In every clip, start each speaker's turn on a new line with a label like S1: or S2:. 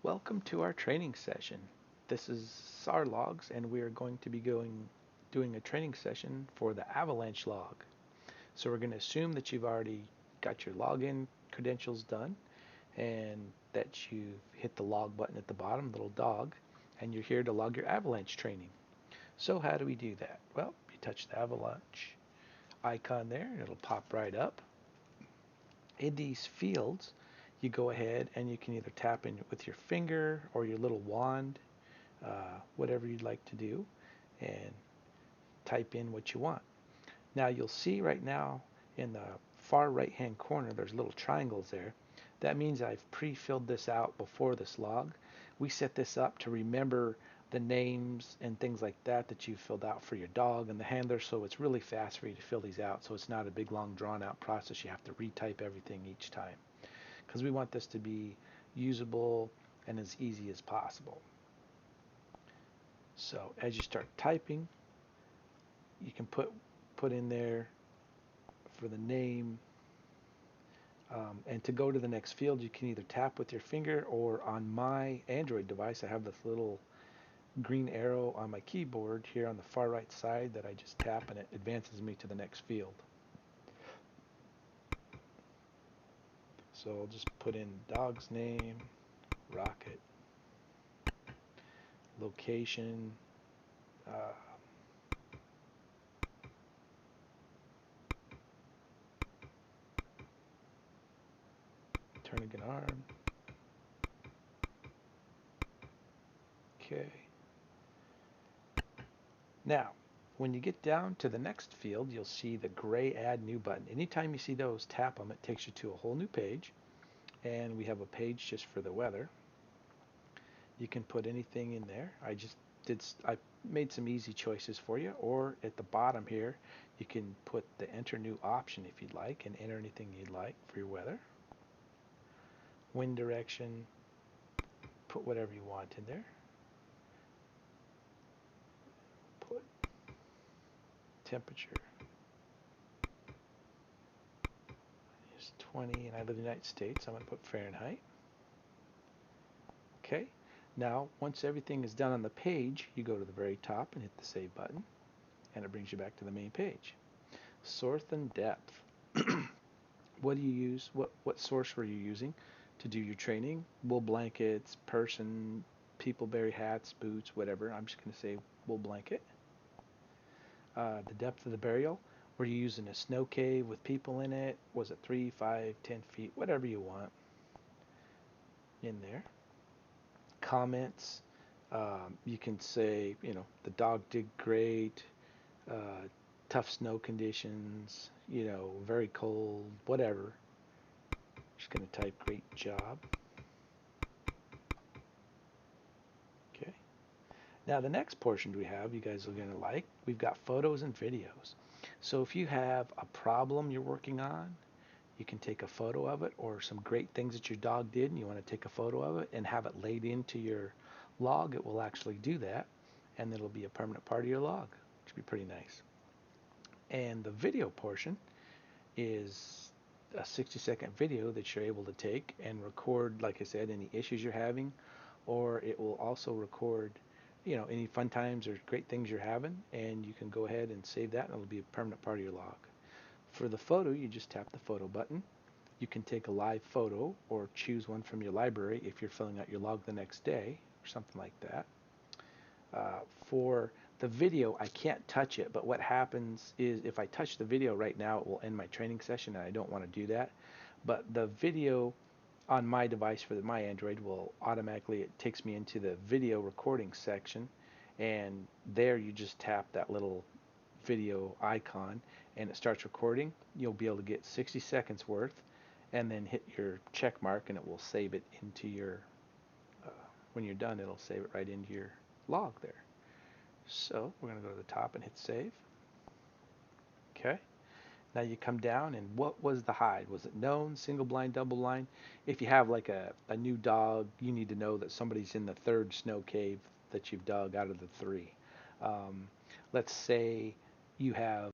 S1: Welcome to our training session. This is Sar Logs, and we are going to be doing a training session for the Avalanche log. So we're going to assume that you've already got your login credentials done and that you've hit the log button at the bottom, little dog, and you're here to log your Avalanche training. So how do we do that? Well, you touch the Avalanche icon there, and it'll pop right up. In these fields, you go ahead and you can either tap in with your finger or your little wand, whatever you'd like to do, and type in what you want. Now you'll see right now in the far right hand corner there's little triangles there. That means I've pre-filled this out before this log. We set this up to remember the names and things like that that you filled out for your dog and the handler, so it's really fast for you to fill these out, so it's not a big long drawn out process. You have to retype everything each time because we want this to be usable and as easy as possible. So as you start typing, you can put in there for the name, and to go to the next field, you can either tap with your finger, or on my Android device, I have this little green arrow on my keyboard here on the far right side that I just tap and it advances me to the next field. So I'll just put in dog's name, rocket, location, uh, Turnigan arm. Okay. Now, when you get down to the next field, you'll see the gray Add New button. Anytime you see those, tap them. It takes you to a whole new page. And we have a page just for the weather. You can put anything in there. I made some easy choices for you. Or at the bottom here, you can put the Enter New option if you'd like and enter anything you'd like for your weather. Wind direction, put whatever you want in there. Put temperature. It's 20 and I live in the United States. I'm going to put Fahrenheit. Okay. Now, once everything is done on the page, you go to the very top and hit the Save button, and it brings you back to the main page. Source and depth. What do you use? What source were you using to do your training? Wool blankets, person, people berry hats, boots, whatever. I'm just going to say wool blanket. The depth of the burial. Were you using a snow cave with people in it? Was it 3, 5, 10 feet? Whatever you want in there. Comments. You can say, the dog did great, uh, tough snow conditions, very cold, whatever. Just going to type great job. Okay. Now the next portion we have, you guys are going to like, we've got photos and videos. So if you have a problem you're working on, you can take a photo of it, or some great things that your dog did and you want to take a photo of it and have it laid into your log. It will actually do that, and it'll be a permanent part of your log, which would be pretty nice. And the video portion is a 60-second video that you're able to take and record, like I said, any issues you're having, or it will also record, any fun times or great things you're having, and you can go ahead and save that, and it'll be a permanent part of your log. For the photo, you just tap the photo button. You can take a live photo or choose one from your library if you're filling out your log the next day or something like that. For the video, I can't touch it, but what happens is if I touch the video right now, it will end my training session, and I don't want to do that. But the video on my device for my Android will automatically, it takes me into the video recording section, and there you just tap that little video icon and it starts recording. You'll be able to get 60 seconds worth and then hit your check mark, and it will save it into your, when you're done, it'll save it right into your log there. So we're going to go to the top and hit save. Okay. Now you come down, and what was the hide? Was it known, single blind, double blind? If you have like a new dog, you need to know that somebody's in the third snow cave that you've dug out of the 3. Um, let's say you have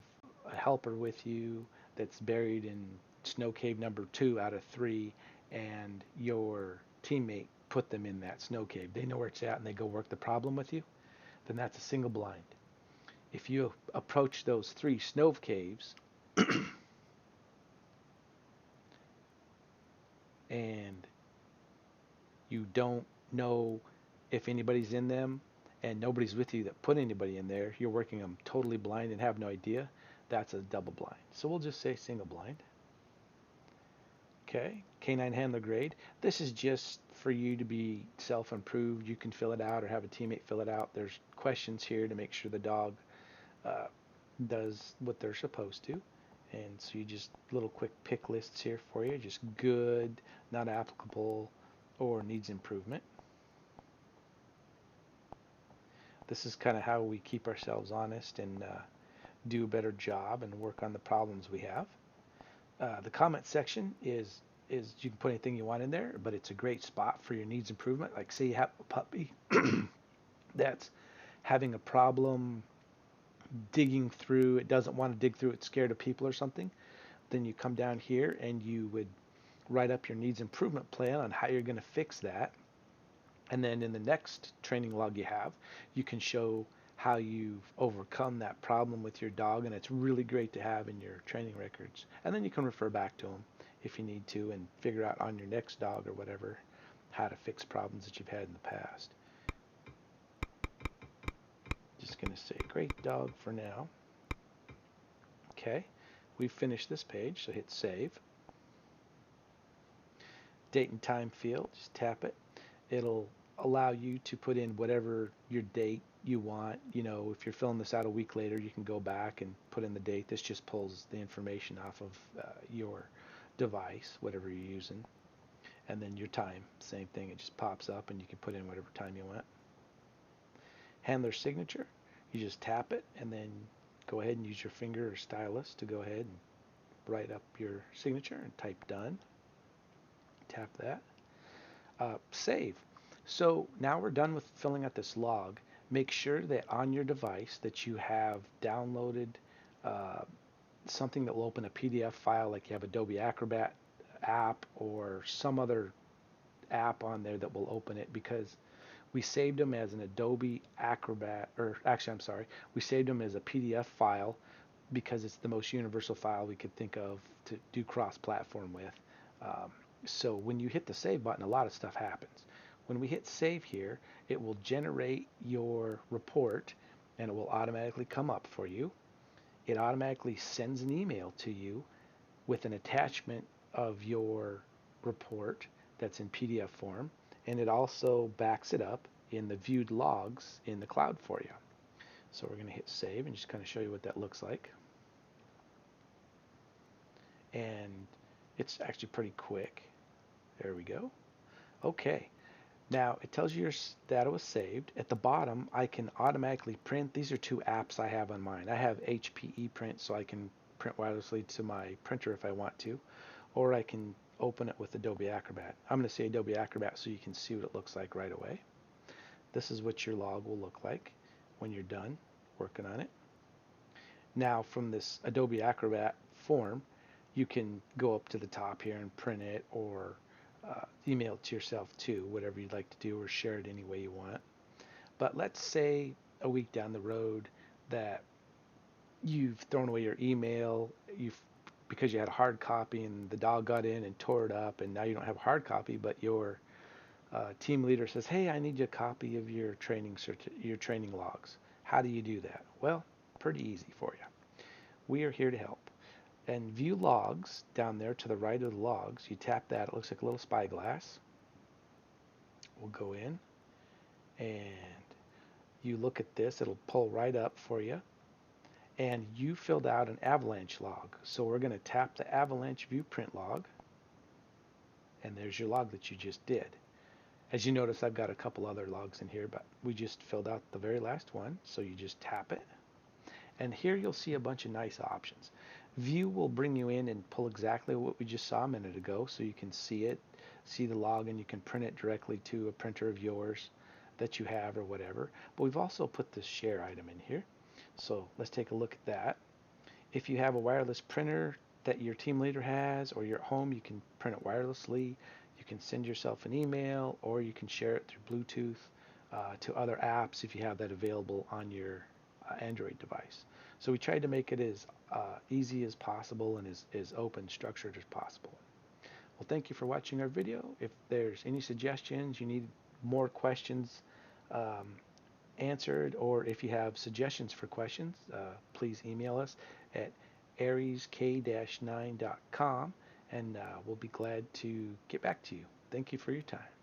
S1: a helper with you that's buried in snow cave number 2 out of 3, and your teammate put them in that snow cave. They know where it's at and they go work the problem with you, then that's a single blind. If you approach those 3 snow caves and you don't know if anybody's in them and nobody's with you that put anybody in there, you're working them totally blind and have no idea, that's a double blind. So we'll just say single blind. Okay, canine handler grade. This is just for you to be self-improved. You can fill it out or have a teammate fill it out. There's questions here to make sure the dog does what they're supposed to. And so you just little quick pick lists here for you. Just good, not applicable, or needs improvement. This is kind of how we keep ourselves honest and do a better job and work on the problems we have. The comment section is you can put anything you want in there, but it's a great spot for your needs improvement. Like say you have a puppy that's having a problem digging through, it doesn't want to dig through, it's scared of people or something, then you come down here and you would write up your needs improvement plan on how you're going to fix that. And then in the next training log you have, you can show how you've overcome that problem with your dog, and it's really great to have in your training records. And then you can refer back to them if you need to and figure out on your next dog or whatever how to fix problems that you've had in the past. Just going to say great dog for now. Okay, we've finished this page, so hit save. Date and time field, just tap it. It'll allow you to put in whatever your date you want. You know, if you're filling this out a week later, you can go back and put in the date. This just pulls the information off of your device, whatever you're using. And then your time, same thing. It just pops up and you can put in whatever time you want. Handler signature, you just tap it and then go ahead and use your finger or stylus to go ahead and write up your signature and type done. Tap that. Save. So now we're done with filling out this log. Make sure that on your device that you have downloaded something that will open a PDF file, like you have Adobe Acrobat app or some other app on there that will open it, because we saved them as an Adobe Acrobat, or actually I'm sorry, we saved them as a PDF file because it's the most universal file we could think of to do cross-platform with. So when you hit the save button, a lot of stuff happens. When we hit save here, it will generate your report and it will automatically come up for you. It automatically sends an email to you with an attachment of your report that's in PDF form, and it also backs it up in the viewed logs in the cloud for you. So we're going to hit save and just kind of show you what that looks like. And it's actually pretty quick. There we go. Okay. Now it tells you that it was saved. At the bottom, I can automatically print. These are 2 apps I have on mine. I have HPE print, so I can print wirelessly to my printer if I want to, or I can open it with Adobe Acrobat. I'm going to say Adobe Acrobat so you can see what it looks like right away. This is what your log will look like when you're done working on it. Now from this Adobe Acrobat form, you can go up to the top here and print it, or email it to yourself too, whatever you'd like to do, or share it any way you want. But let's say a week down the road that you've thrown away your email, because you had a hard copy and the dog got in and tore it up, and now you don't have a hard copy, but your team leader says, hey, I need a copy of your training logs. How do you do that? Well, pretty easy for you. We are here to help. And view logs down there to the right of the logs, you tap that, it looks like a little spyglass. We'll go in and you look at this, it'll pull right up for you. And you filled out an avalanche log. So we're going to tap the avalanche view print log, and there's your log that you just did. As you notice, I've got a couple other logs in here, but we just filled out the very last one. So you just tap it. And here you'll see a bunch of nice options. View will bring you in and pull exactly what we just saw a minute ago, so you can see it, see the log, and you can print it directly to a printer of yours that you have or whatever. But we've also put this share item in here. So let's take a look at that. If you have a wireless printer that your team leader has, or you're at home, you can print it wirelessly. You can send yourself an email, or you can share it through Bluetooth to other apps if you have that available on your Android device. So we tried to make it as easy as possible and as open structured as possible. Well, thank you for watching our video. If there's any suggestions, you need more questions answered, or if you have suggestions for questions, please email us at ariesk-9.com, and we'll be glad to get back to you. Thank you for your time.